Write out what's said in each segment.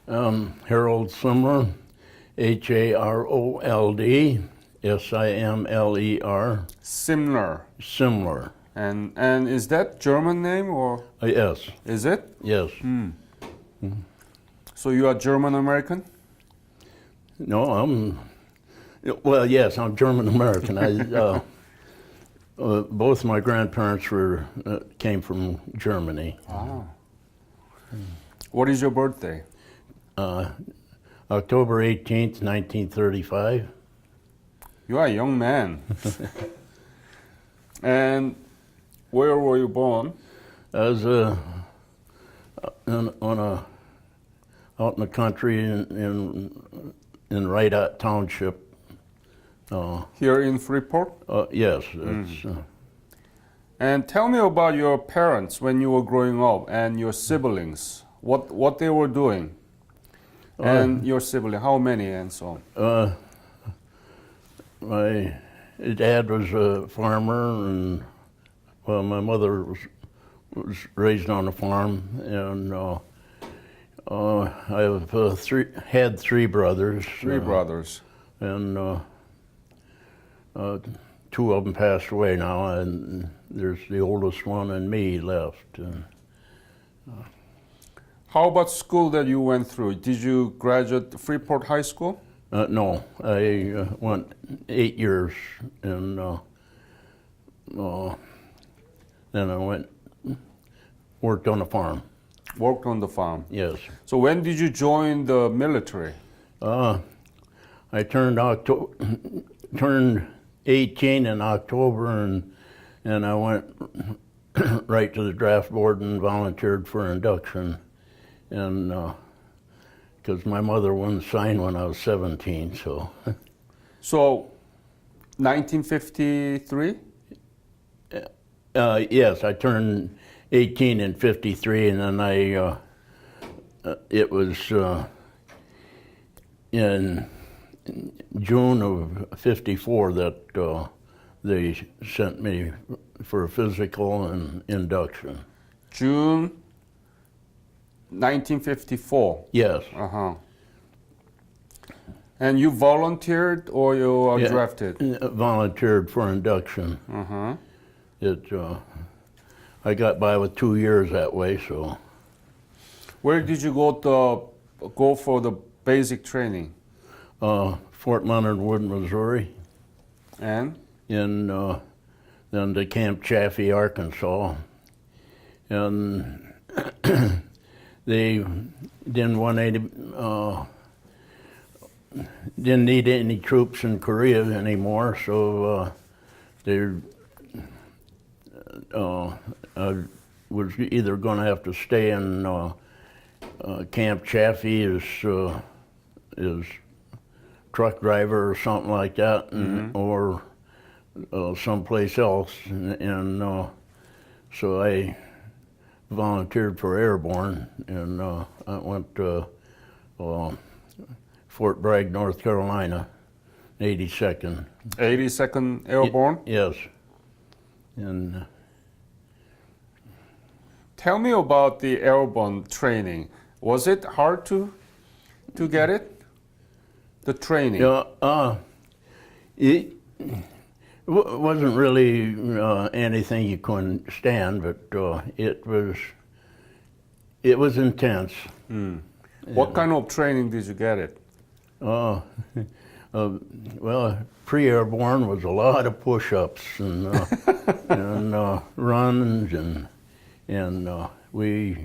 Harold Simler, Harold Simler. Simler. Simler. And is that German name or? Yes. Is it? Yes. So you are German American? No, well, yes, I'm German American. Both my grandparents came from Germany. Ah. What is your birthday? October 18th, 1935. You are a young man. And where were you born? I was out in the country in Wright Township. Here in Freeport? Yes. And tell me about your parents when you were growing up and your siblings. What they were doing? And your sibling, how many and so on? My dad was a farmer, and well, my mother was raised on a farm, and I had three brothers. Three brothers. And two of them passed away now, and there's the oldest one and me left. How about school that you went through? Did you graduate Freeport High School? No, I went 8 years, and then I worked on a farm. Worked on the farm. Yes. So when did you join the military? I turned 18 in October, and I went right to the draft board and volunteered for induction, and because my mother wouldn't sign when I was 17, so. So, 1953? Yes, I turned 18 in 53, and then it was in June of 54 that they sent me for a physical and induction. June 1954? Yes. Uh-huh. And you volunteered or you are drafted? Volunteered for induction. Uh-huh. I got by with 2 years that way, so. Where did you go for the basic training? Fort Leonard Wood, Missouri. And? Then to Camp Chaffee, Arkansas. And they didn't need any troops in Korea anymore, so I was either going to have to stay in Camp Chaffee as truck driver or something like that, or someplace else, and so I volunteered for Airborne, and I went to Fort Bragg, North Carolina, 82nd. 82nd Airborne? Yes. And tell me about the Airborne training. Was it hard to get it? The training? Yeah, it wasn't really anything you couldn't stand, but it was intense. What kind of training did you get it? Well, pre-airborne was a lot of push-ups and and runs, and we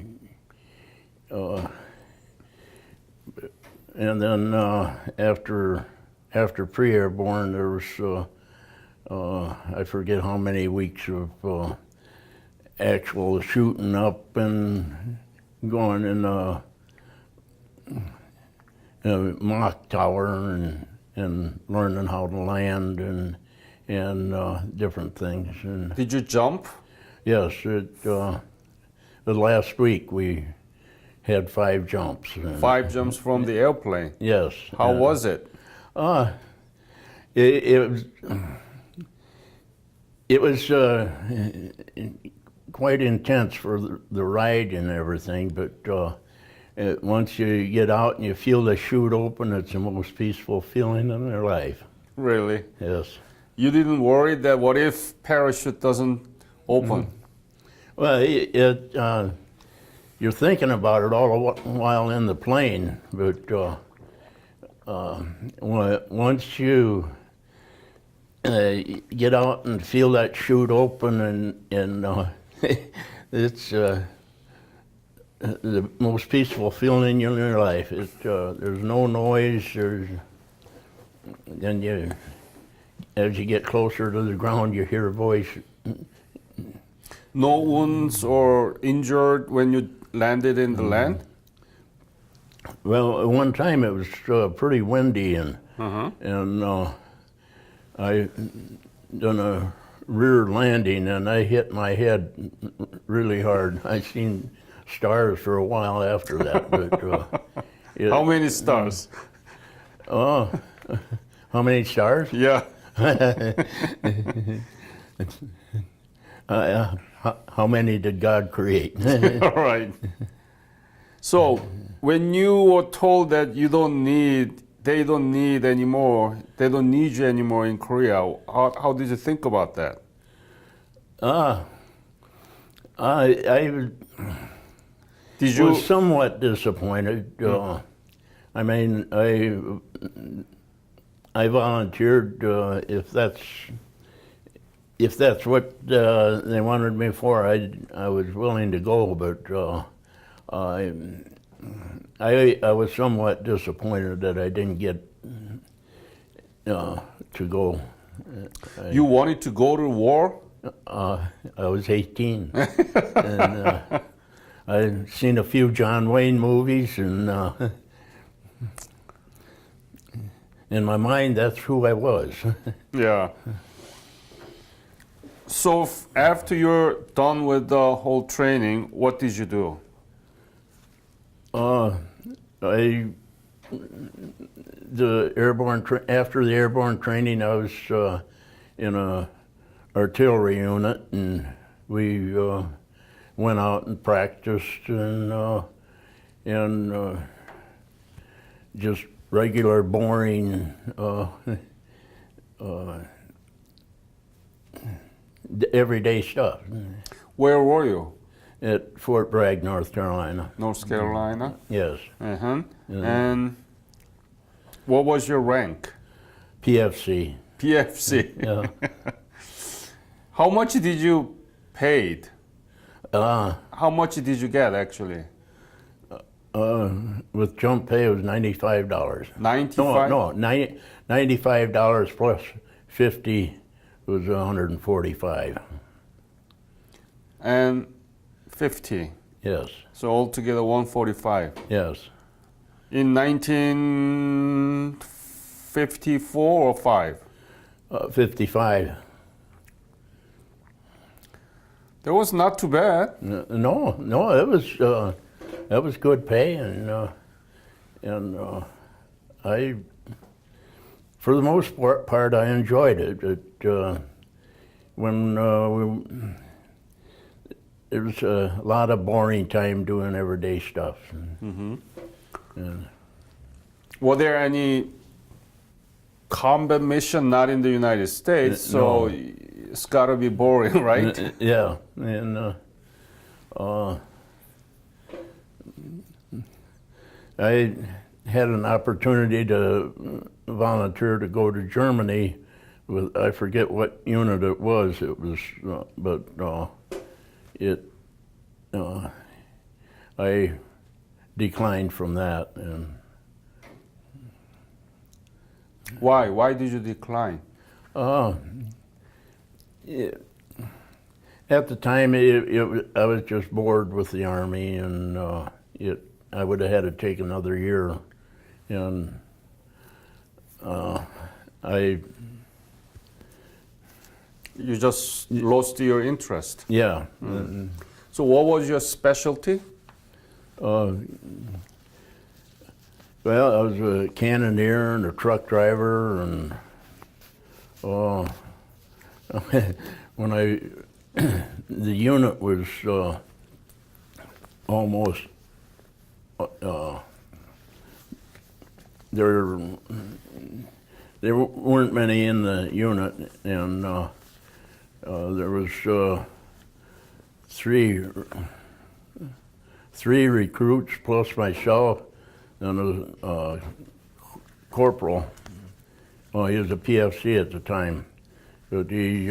and then after pre-airborne there was I forget how many weeks of actual shooting up and going in a mock tower and learning how to land and different things. And did you jump? yes, the last week we had 5 jumps. 5 jumps from the airplane? Yes. How was it? It was quite intense for the ride and everything, but once you get out and you feel the chute open, it's the most peaceful feeling in their life. Really? Yes. You didn't worry that what if parachute doesn't open? Well, you're thinking about it all the while in the plane, but once you get out and feel that chute open, and it's the most peaceful feeling in your life. There's no noise. Then as you get closer to the ground, you hear a voice. No wounds or injured when you landed in the land? Well, one time it was pretty windy, and I done a rear landing, and I hit my head really hard. I seen stars for a while after that. But How many stars? how many stars? Yeah. How many did God create? All right. So when you were told that they don't need you anymore in Korea, how did you think about that? I Did you? was somewhat disappointed. I mean, I volunteered if that's what they wanted me for. I was willing to go, but I was somewhat disappointed that I didn't get to go. You wanted to go to war? I was 18, and I'd seen a few John Wayne movies, and in my mind, that's who I was. Yeah. So after you're done with the whole training, what did you do? After the airborne training, I was in a artillery unit, and we went out and practiced, and just regular boring everyday stuff. Where were you? At Fort Bragg, North Carolina. North Carolina? Yes. Uh-huh. And what was your rank? PFC. PFC. Yeah. How much did you paid? How much did you get actually? With jump pay, it was $95. 95? No, $95 plus 50 was 145. And 50. Yes. So altogether 145. Yes. In 1954 or 5? 55. That was not too bad. No, it was that was good pay, and I, for the most part, I enjoyed it. When it was a lot of boring time doing everyday stuff. Mm-hmm. And, were there any combat mission not in the United States? So no. it's got to be boring, right? Yeah, and I had an opportunity to volunteer to go to Germany with, I forget what unit it was. It was, I declined from that. And Why? Why did you decline? at the time, I was just bored with the Army, and I would have had to take another year, and You just lost your interest. yeah. So what was your specialty? Well, I was a cannoneer and a truck driver, and when the unit was almost there weren't many in the unit, and there was three recruits plus myself and a corporal. Well, he was a PFC at the time, but he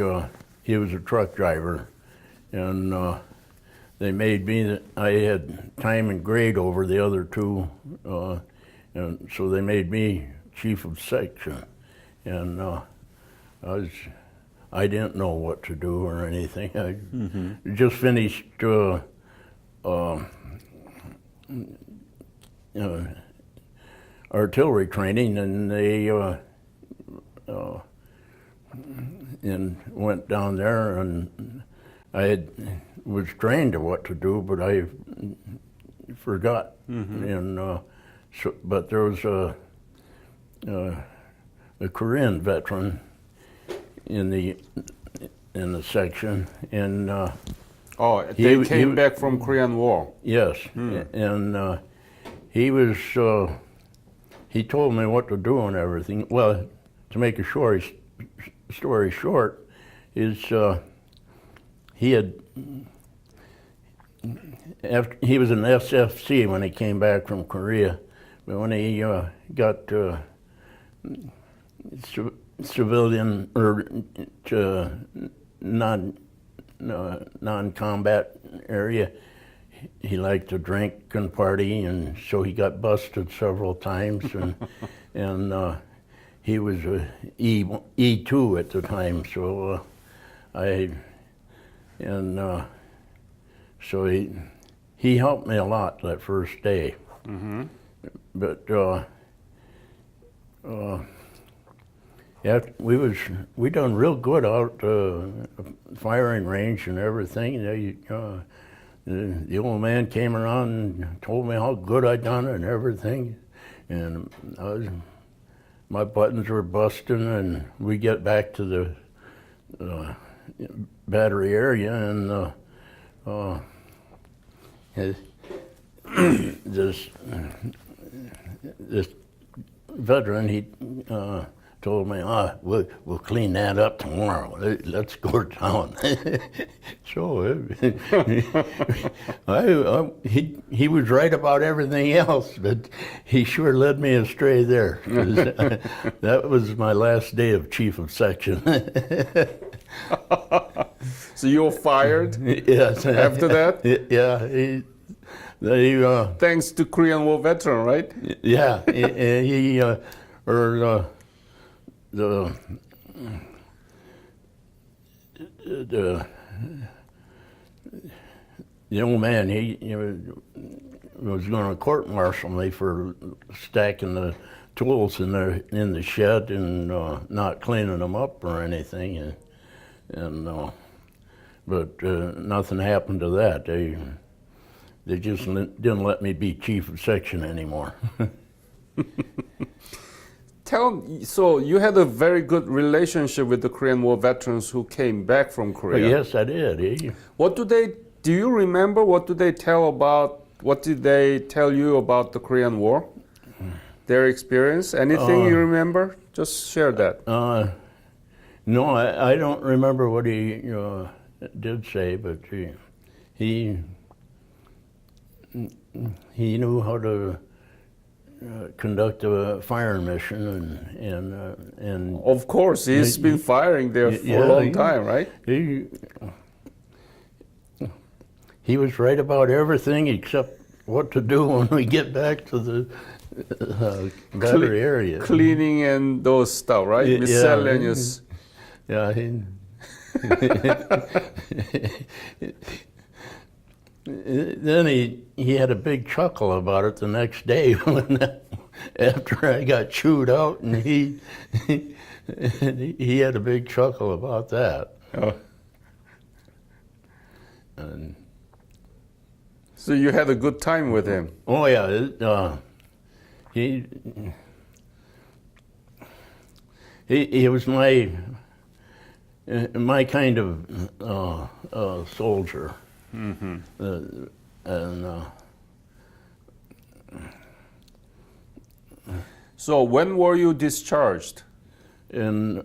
was a truck driver, and they made me. I had time and grade over the other two, and so they made me chief of section, and I didn't know what to do or anything. I just finished artillery training, and they and went down there, and I was trained to what to do, but I forgot. And but there was a Korean veteran in the section, and they came back from Korean War. Yes, and he was. He told me what to do and everything. Well, to make a story short, is he was an SFC when he came back from Korea, but when he got civilian or to non-combat area, he liked to drink and party, and so he got busted several times, and he was a E2 at the time, so so he helped me a lot that first day. But we done real good out firing range and everything. The old man came around and told me how good I done and everything, and my buttons were busting, and we get back to the battery area, and this veteran, he told me, we'll clean that up tomorrow. Let's go to town. So he was right about everything else, but he sure led me astray there. That was my last day of chief of section. So you were fired? Yes. After that? Yeah. Thanks to Korean War veteran, right? Yeah. The old man, he was going to court-martial me for stacking the tools in the shed and not cleaning them up or anything, but nothing happened to that. They just didn't let me be chief of section anymore. So you had a very good relationship with the Korean War veterans who came back from Korea. Yes, I did. Do you remember what did they tell you about the Korean War? Their experience? Anything you remember? Just share that. No, I don't remember what he did say, but he knew how to conduct a firing mission, and of course he's been firing there for a long time, right? He was right about everything except what to do when we get back to the battery area. Cleaning and those stuff, right? Miscellaneous. Yeah. Then he had a big chuckle about it the next day after I got chewed out, and he had a big chuckle about that. Oh. And so you had a good time with him? Oh yeah, he was my kind of soldier. And So when were you discharged? In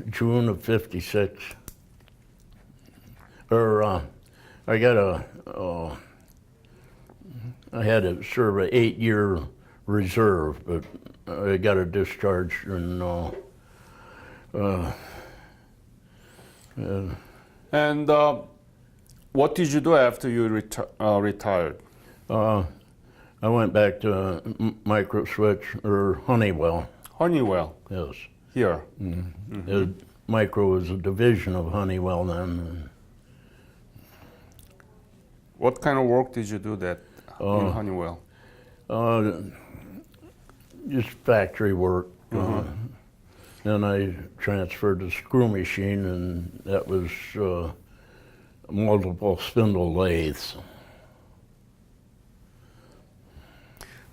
June of '56. Or I got I had to serve an 8-year reserve, but I got a discharge in And what did you do after you retired? I went back to Micro Switch or Honeywell. Honeywell, Yes. here. Micro was a division of Honeywell then. What kind of work did you do that in Honeywell? Just factory work. Then I transferred to screw machine, and that was multiple spindle lathes.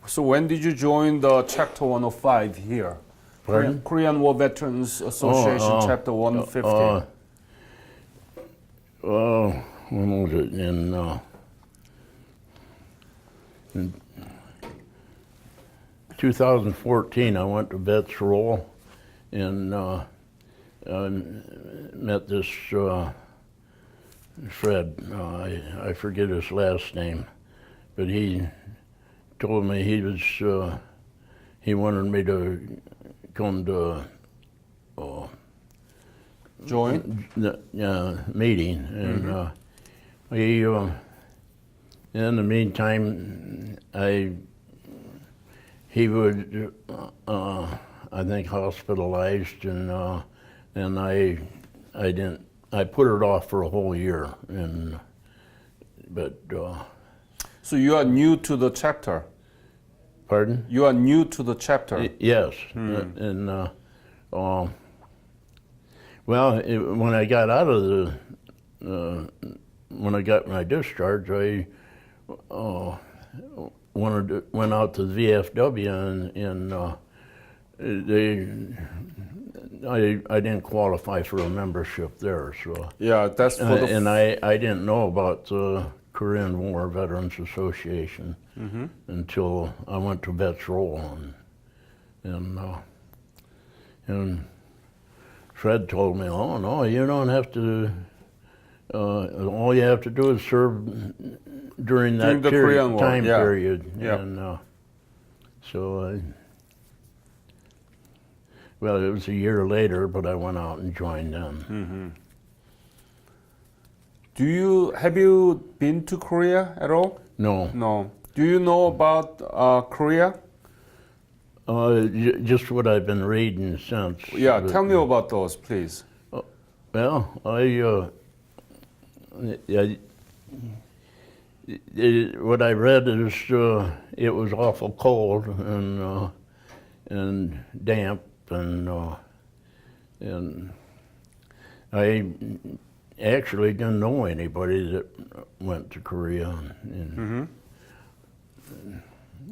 So when did you join the Chapter 105 here? Pardon? Korean War Veterans Association, Chapter 150. When was it? In 2014, I went to Vets Roll and met this Fred. I forget his last name, but he told me he wanted me to come to Join? the meeting, and he in the meantime he would I think hospitalized, and I put it off for a whole year, but So you are new to the chapter? pardon? You are new to the chapter? Yes, and well, when I got out of when I got my discharge, I went out to the VFW, and I didn't qualify for a membership there, so Yeah, that's for the... and I didn't know about the Korean War Veterans Association until I went to Vets Roll, and Fred told me, "Oh no, you don't have to. All you have to do is serve during that the Korean War, time yeah. period." Yeah. And so, well, it was a year later, but I went out and joined them. Have you been to Korea at all? No, No. Do you know about Korea? just what I've been reading since. Yeah, but- tell me about those, please. Well, what I read is it was awful cold and damp, and I actually didn't know anybody that went to Korea.